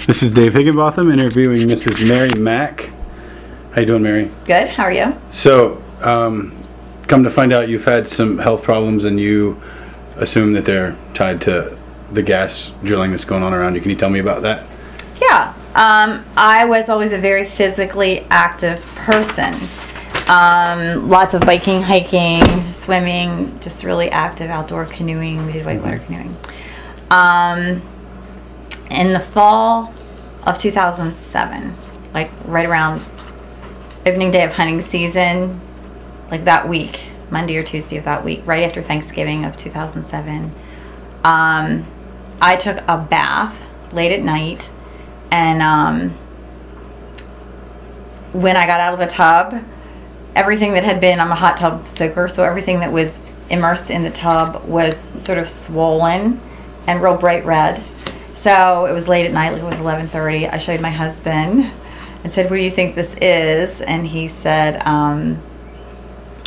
This is Dave Higginbotham interviewing Mrs. Mary Mack. How you doing, Mary? Good. How are you? So, come to find out you've had some health problems and you assume that they're tied to the gas drilling that's going on around you. Can you tell me about that? Yeah. I was always a very physically active person. Lots of biking, hiking, swimming, just really active outdoor canoeing. We did whitewater canoeing. In the fall of 2007, like right around opening day of hunting season, like that week, Monday or Tuesday of that week, right after Thanksgiving of 2007, I took a bath late at night, and when I got out of the tub, everything that had been, I'm a hot tub soaker, so everything that was immersed in the tub was sort of swollen and real bright red. So it was late at night, like it was 11:30. I showed my husband and said, "What do you think this is?" And he said, "I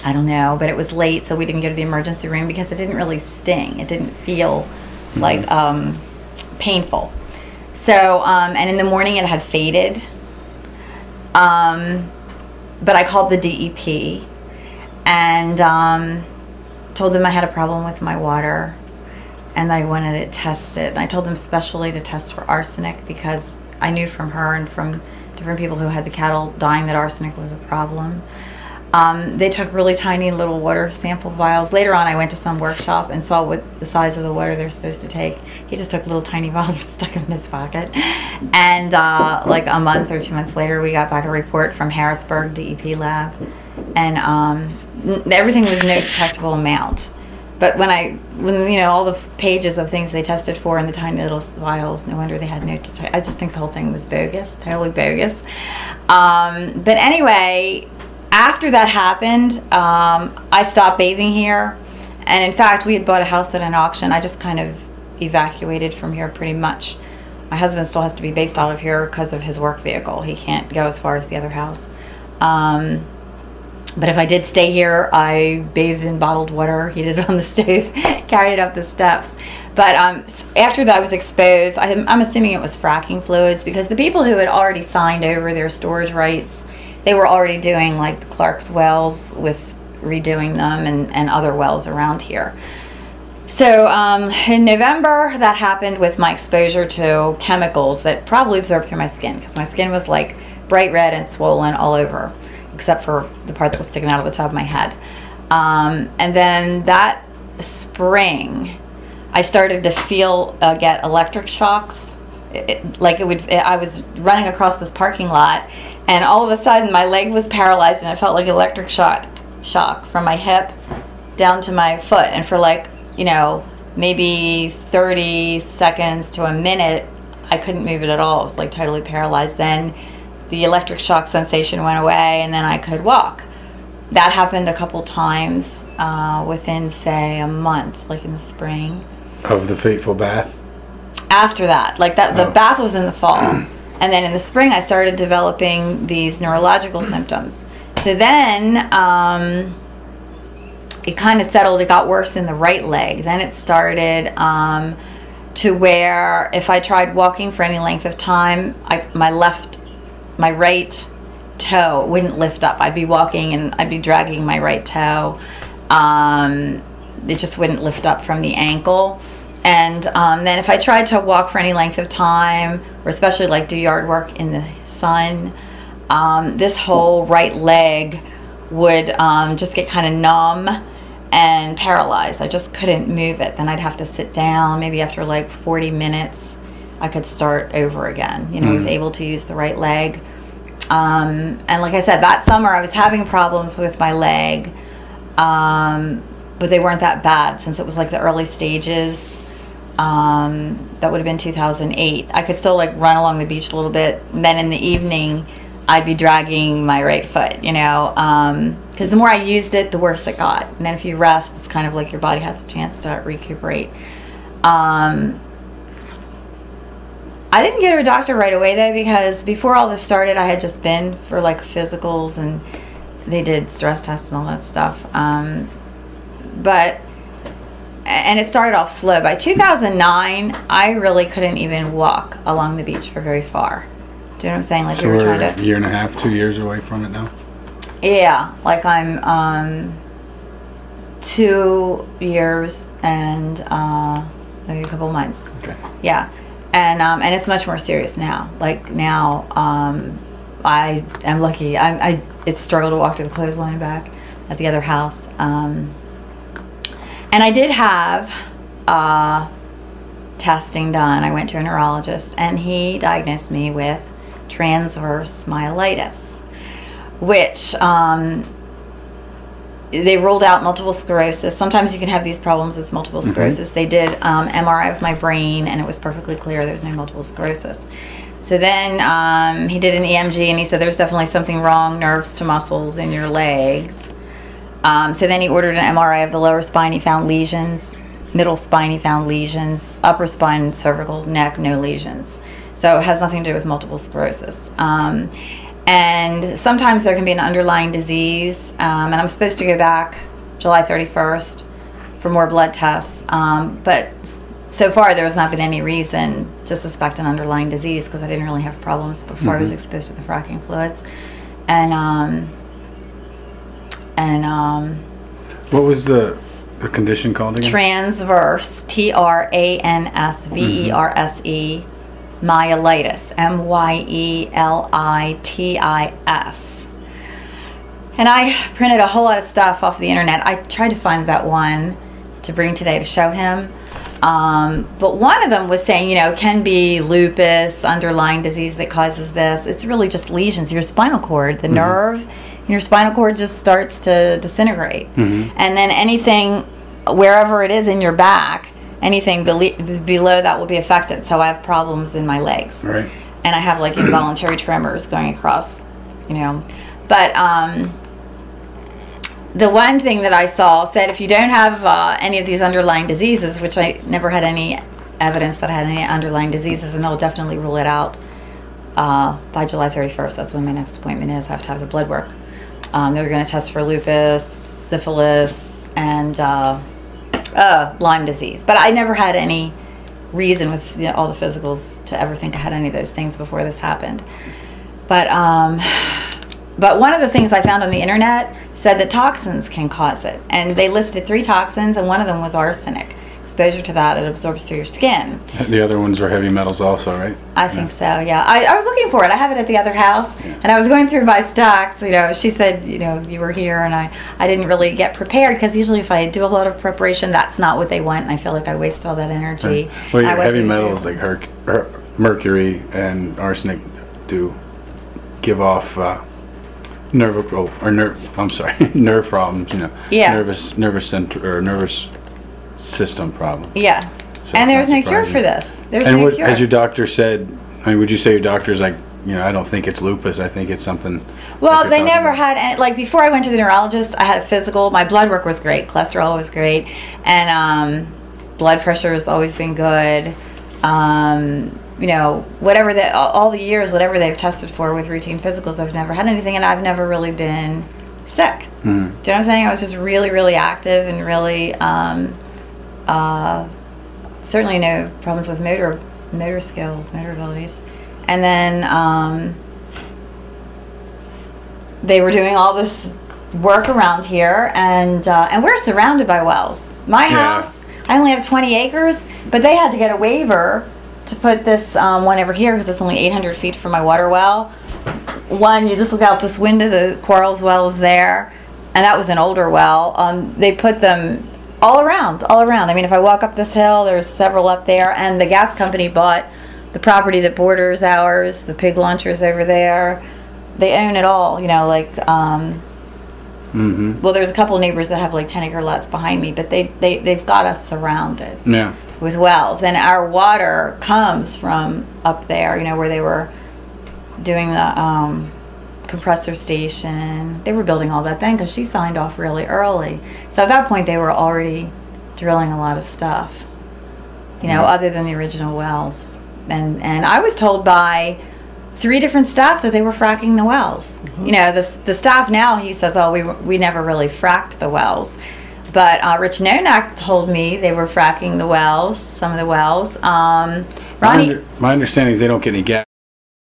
don't know," but it was late, so we didn't go to the emergency room because it didn't really sting. It didn't feel like painful. So, and in the morning it had faded. But I called the DEP and told them I had a problem with my water and I wanted it tested. And I told them specially to test for arsenic because I knew from her and from different people who had the cattle dying that arsenic was a problem. They took really tiny little water sample vials. Later on I went to some workshop and saw what the size of the water they're supposed to take. He just took little tiny vials and stuck them in his pocket. And like a month or 2 months later we got back a report from Harrisburg DEP lab, and everything was no detectable amount. But when you know all the pages of things they tested for in the tiny little vials, no wonder they had no detect. I just think the whole thing was bogus, totally bogus. But anyway, after that happened, I stopped bathing here, and in fact we had bought a house at an auction. I just kind of evacuated from here pretty much. My husband still has to be based out of here because of his work vehicle. He can't go as far as the other house. But if I did stay here, I bathed in bottled water, heated it on the stove, carried it up the steps. But after that was exposed, I'm assuming it was fracking fluids, because the people who had already signed over their storage rights, they were already doing like the Clark's wells with redoing them and other wells around here. So in November, that happened with my exposure to chemicals that probably absorbed through my skin, because my skin was like bright red and swollen all over, except for the part that was sticking out of the top of my head. And then that spring, I started to get electric shocks. I was running across this parking lot, and all of a sudden my leg was paralyzed, and it felt like electric shock from my hip down to my foot. And for like, you know, maybe 30 seconds to a minute, I couldn't move it at all. It was like totally paralyzed. Then the electric shock sensation went away, and then I could walk. That happened a couple times within, say, a month, like in the spring. Of the fateful bath? After that, like that, the bath was in the fall. And then in the spring I started developing these neurological symptoms. So then it kind of settled. It got worse in the right leg. Then it started to where if I tried walking for any length of time, my right toe wouldn't lift up. I'd be walking and I'd be dragging my right toe. It just wouldn't lift up from the ankle. And then if I tried to walk for any length of time, or especially like do yard work in the sun, this whole right leg would just get kind of numb and paralyzed. I just couldn't move it. Then I'd have to sit down. Maybe after like 40 minutes I could start over again, you know, was able to use the right leg. And like I said, that summer I was having problems with my leg, but they weren't that bad since it was like the early stages. That would have been 2008. I could still like run along the beach a little bit, and then in the evening I'd be dragging my right foot, you know, because the more I used it, the worse it got. And then if you rest, it's kind of like your body has a chance to recuperate. I didn't go to a doctor right away though, because before all this started I had just been for like physicals, and they did stress tests and all that stuff. But and it started off slow. By 2009, I really couldn't even walk along the beach for very far. Do you know what I'm saying? Like So we were we're trying to. a year and a half, 2 years away from it now? Yeah, like I'm 2 years and maybe a couple months. Okay. Yeah, and it's much more serious now. Like now, I am lucky. It's a struggle to walk to the clothesline and back at the other house. And I did have testing done. I went to a neurologist, and he diagnosed me with transverse myelitis, which they ruled out multiple sclerosis. Sometimes you can have these problems with multiple sclerosis. They did MRI of my brain, and it was perfectly clear there was no multiple sclerosis. So then he did an EMG, and he said there's definitely something wrong, nerves to muscles in your legs. So then he ordered an MRI of the lower spine. He found lesions. Middle spine, he found lesions. Upper spine, cervical, neck, no lesions. So it has nothing to do with multiple sclerosis. And sometimes there can be an underlying disease. And I'm supposed to go back July 31st for more blood tests. But so far there has not been any reason to suspect an underlying disease because I didn't really have problems before I was exposed to the fracking fluids. And What was the condition called again? Transverse, TRANSVERSE, myelitis, MYELITIS. And I printed a whole lot of stuff off the internet. I tried to find that one to bring today to show him. But one of them was saying, can be lupus, underlying disease that causes this. It's really just lesions. Your spinal cord, the nerve in your spinal cord just starts to disintegrate. And then anything, wherever it is in your back, anything below that will be affected. So I have problems in my legs. Right. And I have like involuntary tremors going across, But the one thing that I saw said if you don't have any of these underlying diseases, which I never had any evidence that I had any underlying diseases, and they'll definitely rule it out by July 31st. That's when my next appointment is. I have to have the blood work. They're going to test for lupus, syphilis, and Lyme disease. But I never had any reason with all the physicals to ever think I had any of those things before this happened. But one of the things I found on the internet said that toxins can cause it. And they listed 3 toxins, and one of them was arsenic. Exposure to that, it absorbs through your skin. The other ones are heavy metals also, right? I think so, yeah. I was looking for it. I have it at the other house, and I was going through my stocks. She said, you were here, and I didn't really get prepared, because usually if I do a lot of preparation, that's not what they want, and I feel like I waste all that energy. Right. Well, heavy metals like mercury and arsenic do give off nerve problems, nervous center or nervous system problem. Yeah. So and there's no cure for this. There's no cure. As your doctor said, would you say your doctor's like, I don't think it's lupus, I think it's something. Well, they never had any, like before I went to the neurologist, I had a physical. My blood work was great. Cholesterol was great. And blood pressure has always been good. Whatever all the years, whatever they've tested for with routine physicals, I've never had anything, and I've never really been sick. Do you know what I'm saying? I was just really, really active and really, certainly no problems with motor skills, motor abilities. And then they were doing all this work around here, and we're surrounded by wells. My house, I only have 20 acres, but they had to get a waiver to put this one over here because it's only 800 feet from my water well. One, you just look out this window, the Quarles well is there, and that was an older well. They put them all around. I mean, if I walk up this hill, there's several up there, and the gas company bought the property that borders ours, the pig launchers over there. They own it all, well, there's a couple neighbors that have like 10-acre lots behind me, but they've got us surrounded with wells, and our water comes from up there, where they were doing the compressor station. They were building all that then because she signed off really early. So at that point they were already drilling a lot of stuff, other than the original wells. And I was told by 3 different staff that they were fracking the wells. The staff now, he says, oh, we never really fracked the wells. But Rich Nonak told me they were fracking the wells, some of the wells. Ronnie, my understanding is they don't get any gas.